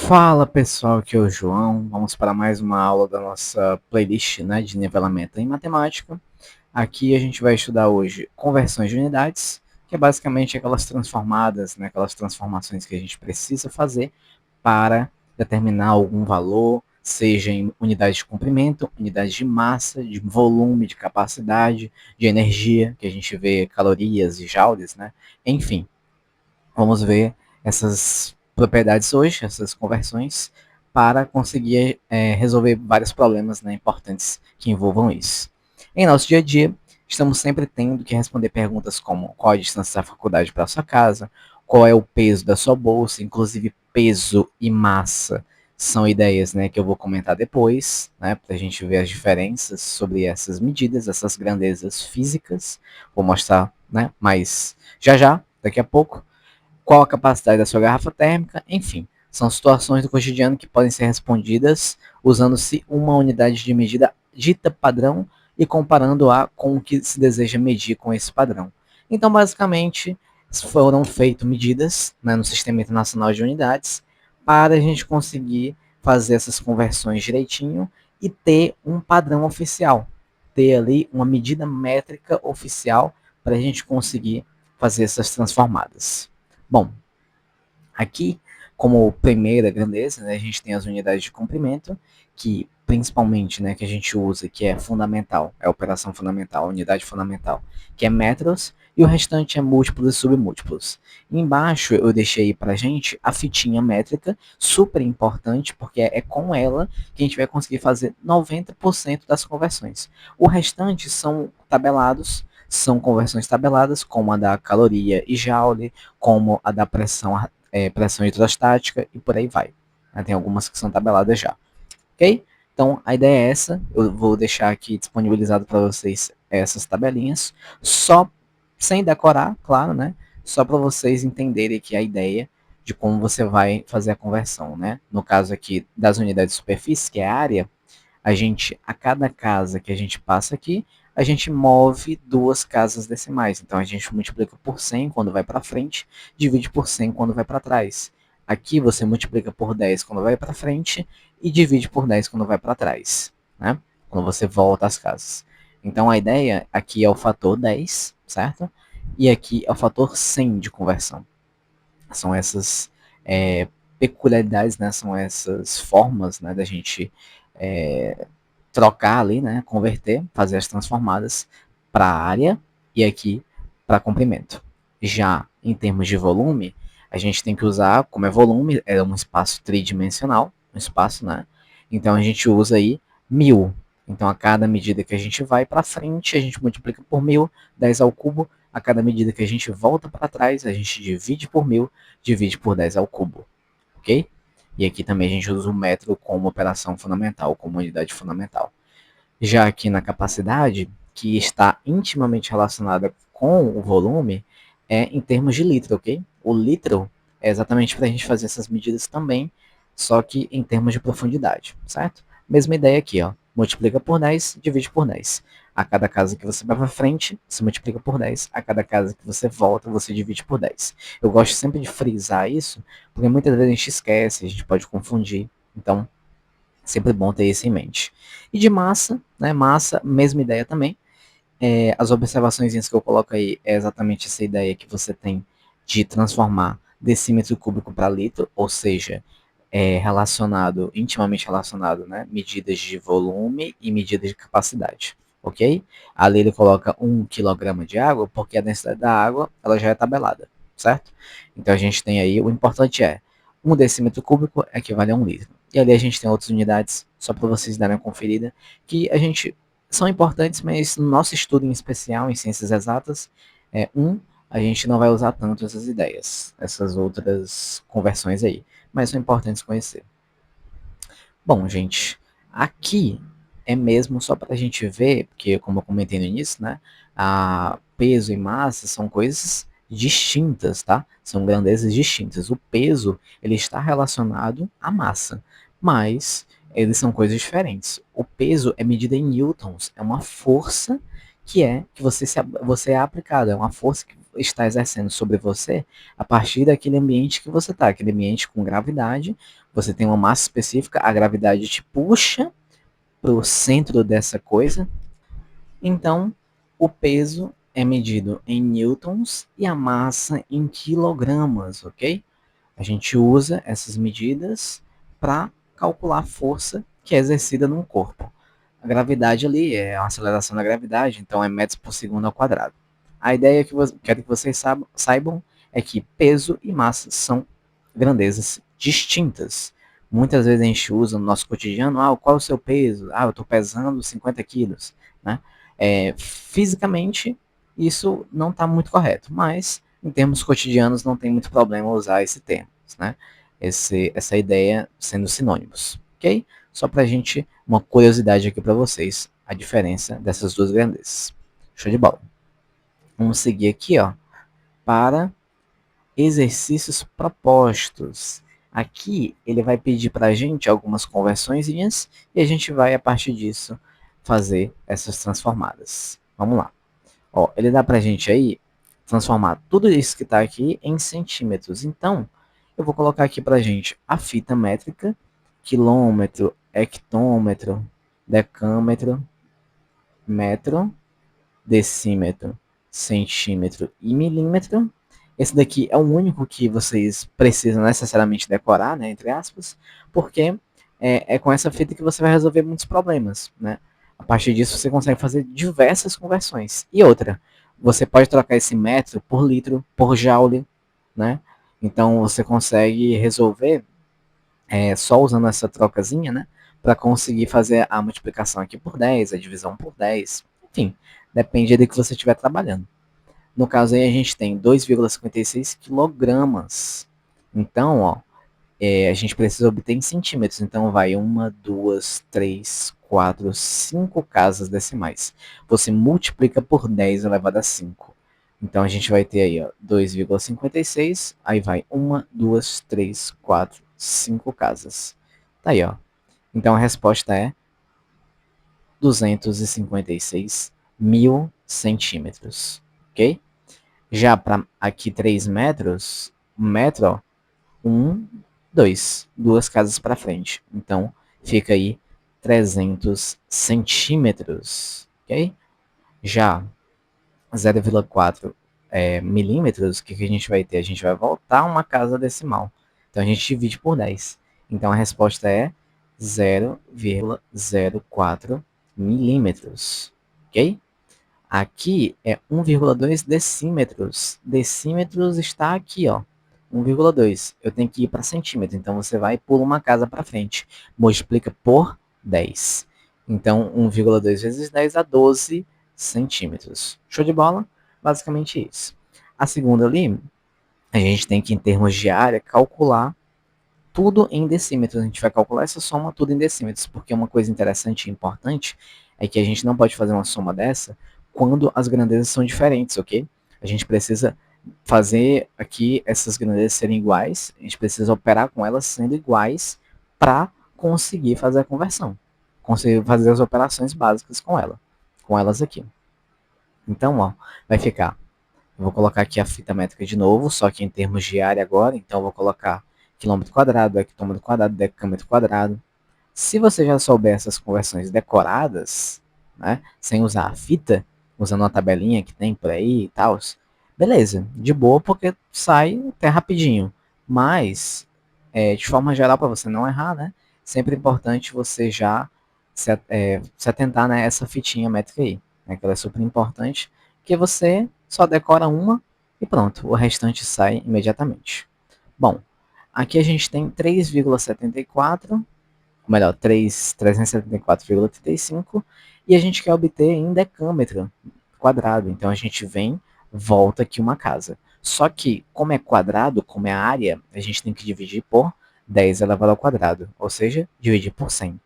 Fala pessoal, aqui é o João. Vamos para mais uma aula da nossa playlist, né, de nivelamento em matemática. Aqui a gente vai estudar hoje conversões de unidades, que é basicamente aquelas transformadas, né, aquelas transformações que a gente precisa fazer para determinar algum valor, seja em unidade de comprimento, unidade de massa, de volume, de capacidade, de energia, que a gente vê calorias e joules, né? Enfim, vamos ver essas propriedades hoje, essas conversões, para conseguir resolver vários problemas, né, importantes que envolvam isso. Em nosso dia a dia, estamos sempre tendo que responder perguntas como qual a distância da faculdade para a sua casa, qual é o peso da sua bolsa, inclusive peso e massa são ideias, né, que eu vou comentar depois, né, para a gente ver as diferenças sobre essas medidas, essas grandezas físicas. Vou mostrar, né, mais já, daqui a pouco qual a capacidade da sua garrafa térmica, enfim, são situações do cotidiano que podem ser respondidas usando-se uma unidade de medida dita padrão e comparando-a com o que se deseja medir com esse padrão. Então, basicamente, foram feitas medidas, né, no Sistema Internacional de Unidades para a gente conseguir fazer essas conversões direitinho e ter um padrão oficial, ter ali uma medida métrica oficial para a gente conseguir fazer essas transformadas. Bom, aqui, como primeira grandeza, né, a gente tem as unidades de comprimento, que principalmente, né, que a gente usa, que é fundamental, é a operação fundamental, a unidade fundamental, que é metros, e o restante é múltiplos e submúltiplos. E embaixo eu deixei para a gente a fitinha métrica, super importante, porque é com ela que a gente vai conseguir fazer 90% das conversões. O restante são tabelados, são conversões tabeladas, como a da caloria e joule, como a da pressão hidrostática e por aí vai. Tem algumas que são tabeladas já, ok? Então a ideia é essa, eu vou deixar aqui disponibilizado para vocês essas tabelinhas, só sem decorar, claro, né? Só para vocês entenderem aqui a ideia de como você vai fazer a conversão, né? No caso aqui das unidades de superfície, que é a área, a cada casa que a gente passa aqui, a gente move duas casas decimais. Então a gente multiplica por 100 quando vai para frente, divide por 100 quando vai para trás. Aqui você multiplica por 10 quando vai para frente e divide por 10 quando vai para trás, né? Quando você volta às casas. Então a ideia aqui é o fator 10, certo? E aqui é o fator 100 de conversão. São essas peculiaridades, né? São essas formas, né, da gente trocar ali, né, converter, fazer as transformadas para área e aqui para comprimento. Já em termos de volume, a gente tem que usar, como é volume, é um espaço tridimensional, um espaço, né? Então a gente usa aí 1000. Então a cada medida que a gente vai para frente, a gente multiplica por 1000, 10 ao cubo. A cada medida que a gente volta para trás, a gente divide por 1000, divide por 10 ao cubo, ok? E aqui também a gente usa o metro como operação fundamental, como unidade fundamental. Já aqui na capacidade, que está intimamente relacionada com o volume, é em termos de litro, ok? O litro é exatamente para a gente fazer essas medidas também, só que em termos de profundidade, certo? Mesma ideia aqui, ó. Multiplica por 10, divide por 10. A cada casa que você vai para frente, você multiplica por 10. A cada casa que você volta, você divide por 10. Eu gosto sempre de frisar isso, porque muitas vezes a gente esquece, a gente pode confundir. Então, sempre bom ter isso em mente. E de massa, né? Massa, mesma ideia também. As observações que eu coloco aí é exatamente essa ideia que você tem de transformar decímetro cúbico para litro, ou seja, relacionado, intimamente relacionado, né? Medidas de volume e medidas de capacidade, ok? Ali ele coloca 1 kg de água, porque a densidade da água ela já é tabelada, certo? Então a gente tem aí, o importante é 1 decímetro cúbico equivale a 1 litro. E ali a gente tem outras unidades, só para vocês darem uma conferida, que a gente são importantes, mas no nosso estudo em especial, em ciências exatas, a gente não vai usar tanto essas ideias, essas outras conversões aí, mas são importantes conhecer. Bom, gente, aqui é mesmo só para a gente ver, porque como eu comentei no início, né, a peso e massa são coisas distintas, tá? São grandezas distintas. O peso, ele está relacionado à massa, mas eles são coisas diferentes. O peso é medido em newtons, é uma força que você é aplicada, é uma força que está exercendo sobre você a partir daquele ambiente que você está, aquele ambiente com gravidade, Você tem uma massa específica, a gravidade te puxa para o centro dessa coisa. Então, o peso é medido em newtons e a massa em quilogramas, ok? A gente usa essas medidas para calcular a força que é exercida num corpo. A gravidade ali é a aceleração da gravidade, então é metros por segundo ao quadrado. A ideia que quero que vocês saibam é que peso e massa são grandezas distintas. Muitas vezes a gente usa no nosso cotidiano, qual é o seu peso? Eu estou pesando 50 quilos. Né? Fisicamente, isso não está muito correto, mas em termos cotidianos não tem muito problema usar esse termo, né? Essa ideia sendo sinônimos, ok? Só para a gente, uma curiosidade aqui para vocês, a diferença dessas duas grandezas. Show de bola. Vamos seguir aqui, ó, para exercícios propostos. Aqui ele vai pedir para a gente algumas conversõezinhas e a gente vai, a partir disso, fazer essas transformadas. Vamos lá. Ó, ele dá para a gente aí transformar tudo isso que está aqui em centímetros. Então, eu vou colocar aqui para a gente a fita métrica, quilômetro, hectômetro, decâmetro, metro, decímetro, centímetro e milímetro. Esse daqui é o único que vocês precisam necessariamente decorar, né, entre aspas, porque é com essa fita que você vai resolver muitos problemas, né? A partir disso você consegue fazer diversas conversões. E outra, você pode trocar esse metro por litro, por joule, né? Então você consegue resolver só usando essa trocazinha, né? Para conseguir fazer a multiplicação aqui por 10, a divisão por 10, enfim, depende do que você estiver trabalhando. No caso aí a gente tem 2,56 quilogramas. Então, ó, a gente precisa obter em centímetros. Então vai 1, 2, 3, 4, 5 casas decimais. Você multiplica por 10 elevado a 5. Então a gente vai ter aí, ó, 2,56, aí vai 1, 2, 3, 4, 5 casas. Tá aí, ó. Então a resposta é 256 mil centímetros, ok? Já para aqui 3 metros, 1 metro, ó, 1, 2, duas casas para frente. Então fica aí 300 centímetros, ok? Já 0,4 milímetros, o que a gente vai ter? A gente vai voltar uma casa decimal. Então a gente divide por 10. Então a resposta é 0,04 milímetros, ok? Aqui é 1,2 decímetros. Decímetros está aqui, ó. 1,2. Eu tenho que ir para centímetro. Então você vai e pula uma casa para frente. Multiplica por 10. Então 1,2 vezes 10 dá 12 centímetros. Show de bola? Basicamente isso. A segunda ali, a gente tem que, em termos de área, calcular tudo em decímetros. A gente vai calcular essa soma tudo em decímetros, porque uma coisa interessante e importante é que a gente não pode fazer uma soma dessa quando as grandezas são diferentes, ok? A gente precisa fazer aqui essas grandezas serem iguais, a gente precisa operar com elas sendo iguais para conseguir fazer a conversão, conseguir fazer as operações básicas com elas aqui. Então, ó, vai ficar. Eu vou colocar aqui a fita métrica de novo, só que em termos de área agora, então eu vou colocar quilômetro quadrado, hectômetro quadrado, decâmetro quadrado. Se você já souber essas conversões decoradas, né, sem usar a fita, usando uma tabelinha que tem por aí e tal, beleza, de boa, porque sai até rapidinho. Mas, de forma geral, para você não errar, né, sempre é importante você já se atentar, né, essa fitinha métrica aí, né, que ela é super importante, que você só decora uma e pronto, o restante sai imediatamente. Bom, aqui a gente tem 3,74, ou melhor, 374,35, e a gente quer obter em decâmetro quadrado. Então a gente vem, volta aqui uma casa. Só que, como é quadrado, como é a área, a gente tem que dividir por 10 elevado ao quadrado, ou seja, dividir por 100.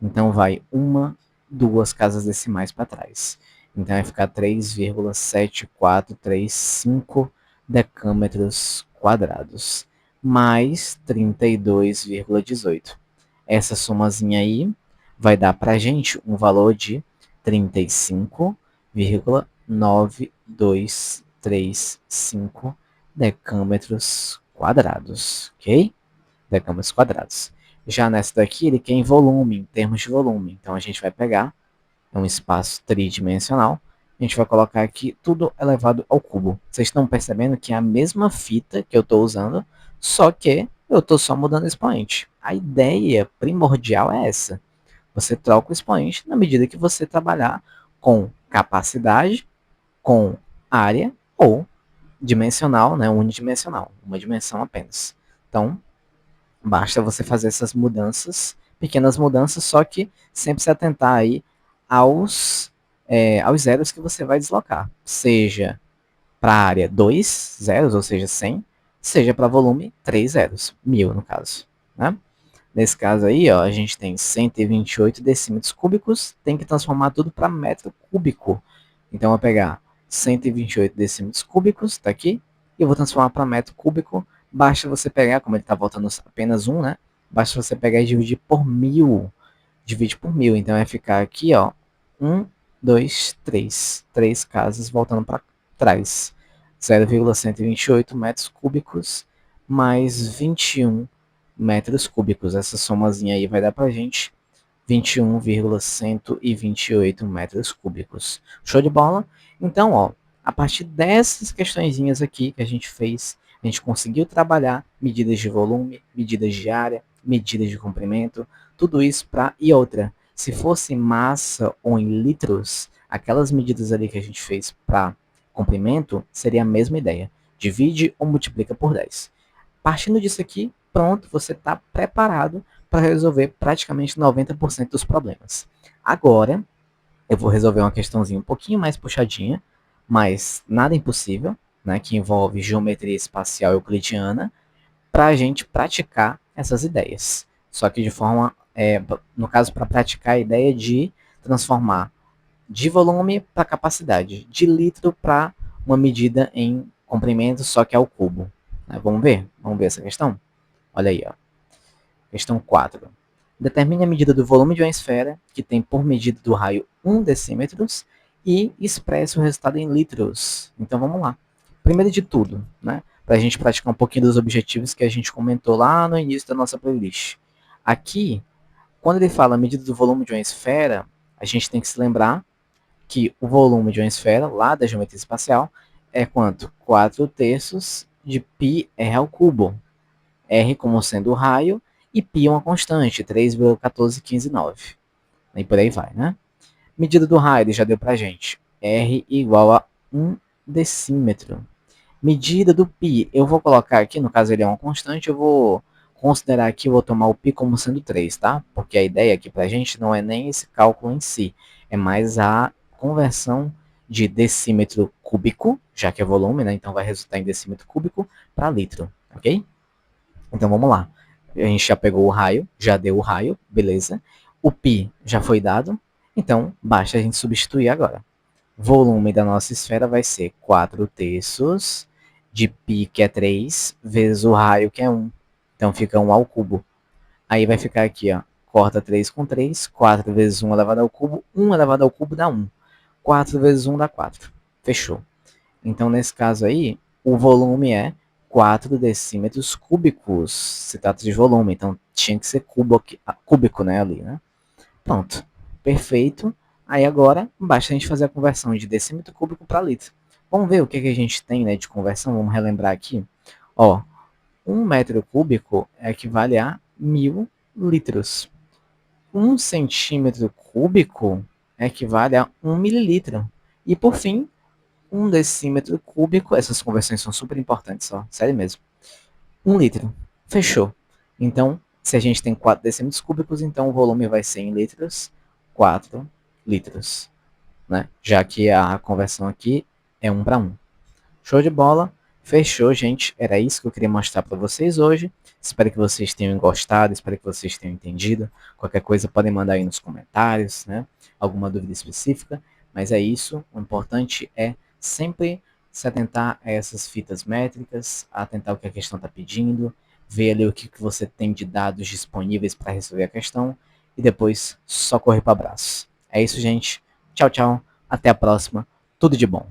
Então vai uma, duas casas decimais para trás. Então vai ficar 3,7435 decâmetros quadrados, mais 32,18. Essa somazinha aí vai dar para a gente um valor de 35,9235 decâmetros quadrados, ok? decâmetros quadrados. Já nessa daqui, ele quer em volume, em termos de volume. Então, a gente vai pegar um espaço tridimensional. A gente vai colocar aqui tudo elevado ao cubo. Vocês estão percebendo que é a mesma fita que eu estou usando, só que eu estou só mudando o expoente. A ideia primordial é essa. Você troca o expoente na medida que você trabalhar com capacidade, com área ou dimensional, né, unidimensional, uma dimensão apenas. Então, basta você fazer essas mudanças, pequenas mudanças, só que sempre se atentar aí aos zeros que você vai deslocar. Seja para a área 2 zeros, ou seja, 100, seja para volume 3 zeros, 1000 no caso. Né? Nesse caso aí, ó, a gente tem 128 decímetros cúbicos, tem que transformar tudo para metro cúbico. Então, eu vou pegar 128 decímetros cúbicos, tá aqui, e eu vou transformar para metro cúbico. Basta você pegar, como ele está voltando apenas um, né? Basta você pegar e dividir por 1000. Divide por 1000, então vai ficar aqui, ó, 1, 2, 3. 3 casas voltando para trás. 0,128 metros cúbicos mais 21 metros cúbicos. Essa somazinha aí vai dar para a gente 21,128 metros cúbicos. Show de bola? Então, ó, a partir dessas questõezinhas aqui que a gente fez, a gente conseguiu trabalhar medidas de volume, medidas de área, medidas de comprimento, tudo isso para... E outra, se fosse massa ou em litros, aquelas medidas ali que a gente fez para comprimento, seria a mesma ideia. Divide ou multiplica por 10. Partindo disso aqui, pronto, você está preparado para resolver praticamente 90% dos problemas. Agora, eu vou resolver uma questãozinha um pouquinho mais puxadinha, mas nada impossível, né, que envolve geometria espacial euclidiana, para a gente praticar essas ideias. Só que de forma, no caso, para praticar a ideia de transformar de volume para capacidade, de litro para uma medida em comprimento, só que ao cubo. Vamos ver? Vamos ver essa questão? Olha aí, ó. Questão 4. Determine a medida do volume de uma esfera, que tem por medida do raio 1 decímetros, e expresse o resultado em litros. Então vamos lá. Primeiro de tudo, né, para a gente praticar um pouquinho dos objetivos que a gente comentou lá no início da nossa playlist. Aqui, quando ele fala a medida do volume de uma esfera, a gente tem que se lembrar que o volume de uma esfera, lá da geometria espacial, é quanto? 4 terços de πr ao cubo. R como sendo o raio e π uma constante, 3,14159. E por aí vai, né? Medida do raio, ele já deu pra gente. R igual a 1 decímetro. Medida do π, eu vou colocar aqui, no caso ele é uma constante, eu vou considerar aqui, eu vou tomar o π como sendo 3, tá? Porque a ideia aqui pra gente não é nem esse cálculo em si, é mais a conversão de decímetro cúbico, já que é volume, né? Então vai resultar em decímetro cúbico para litro, ok? Então vamos lá. A gente já pegou o raio, já deu o raio, beleza. O π já foi dado, então basta a gente substituir agora. Volume da nossa esfera vai ser 4 terços de π, que é 3, vezes o raio, que é 1. Então fica 1 ao cubo. Aí vai ficar aqui, ó. Corta 3 com 3, 4 vezes 1 elevado ao cubo, 1 elevado ao cubo dá 1. 4 vezes 1 dá 4. Fechou. Então, nesse caso aí, o volume é 4 decímetros cúbicos. Se trata de volume, então tinha que ser cúbico, né, ali, né? Pronto. Perfeito. Aí agora, basta a gente fazer a conversão de decímetro cúbico para litro. Vamos ver o que a gente tem, né, de conversão. Vamos relembrar aqui. Ó, 1 metro cúbico equivale a 1000 litros. 1 centímetro cúbico equivale a 1 mililitro. E por fim, 1 decímetro cúbico, essas conversões são super importantes, ó, sério mesmo. 1 litro. Fechou. Então, se a gente tem 4 decímetros cúbicos, então o volume vai ser em litros, 4 litros. Né? Já que a conversão aqui é 1 para 1. Show de bola. Fechou, gente. Era isso que eu queria mostrar para vocês hoje. Espero que vocês tenham gostado, espero que vocês tenham entendido. Qualquer coisa podem mandar aí nos comentários, né? Alguma dúvida específica. Mas é isso. O importante é sempre se atentar a essas fitas métricas, atentar o que a questão está pedindo, ver ali o que você tem de dados disponíveis para resolver a questão e depois só correr para o abraço. É isso, gente. Tchau, tchau. Até a próxima. Tudo de bom.